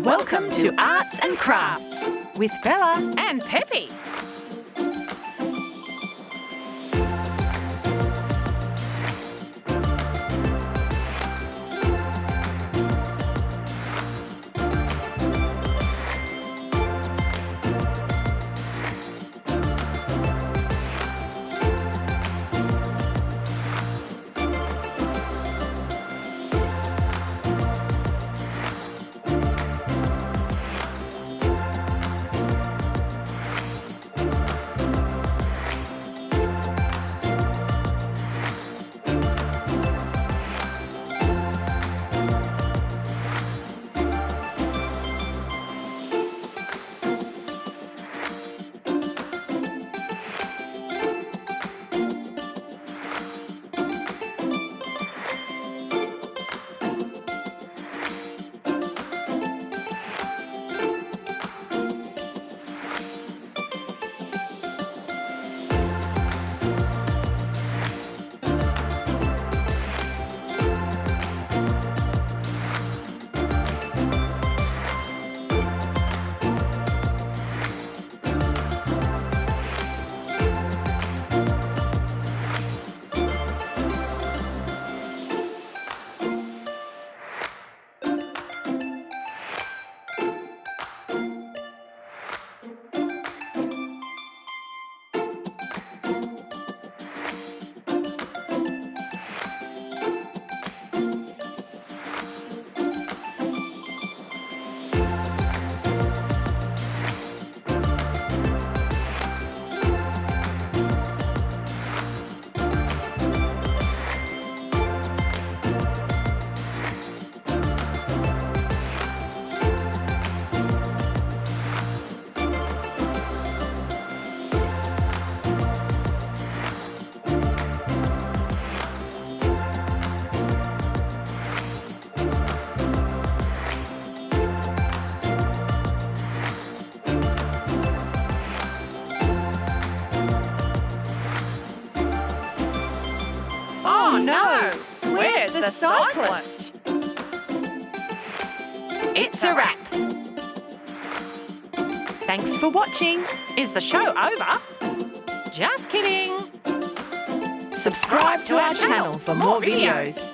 Welcome to Arts and Crafts with Bella and Peppy. Oh no! Where's the cyclist? It's a wrap. Thanks for watching. Is the show over? Just kidding. Subscribe to our channel for more videos.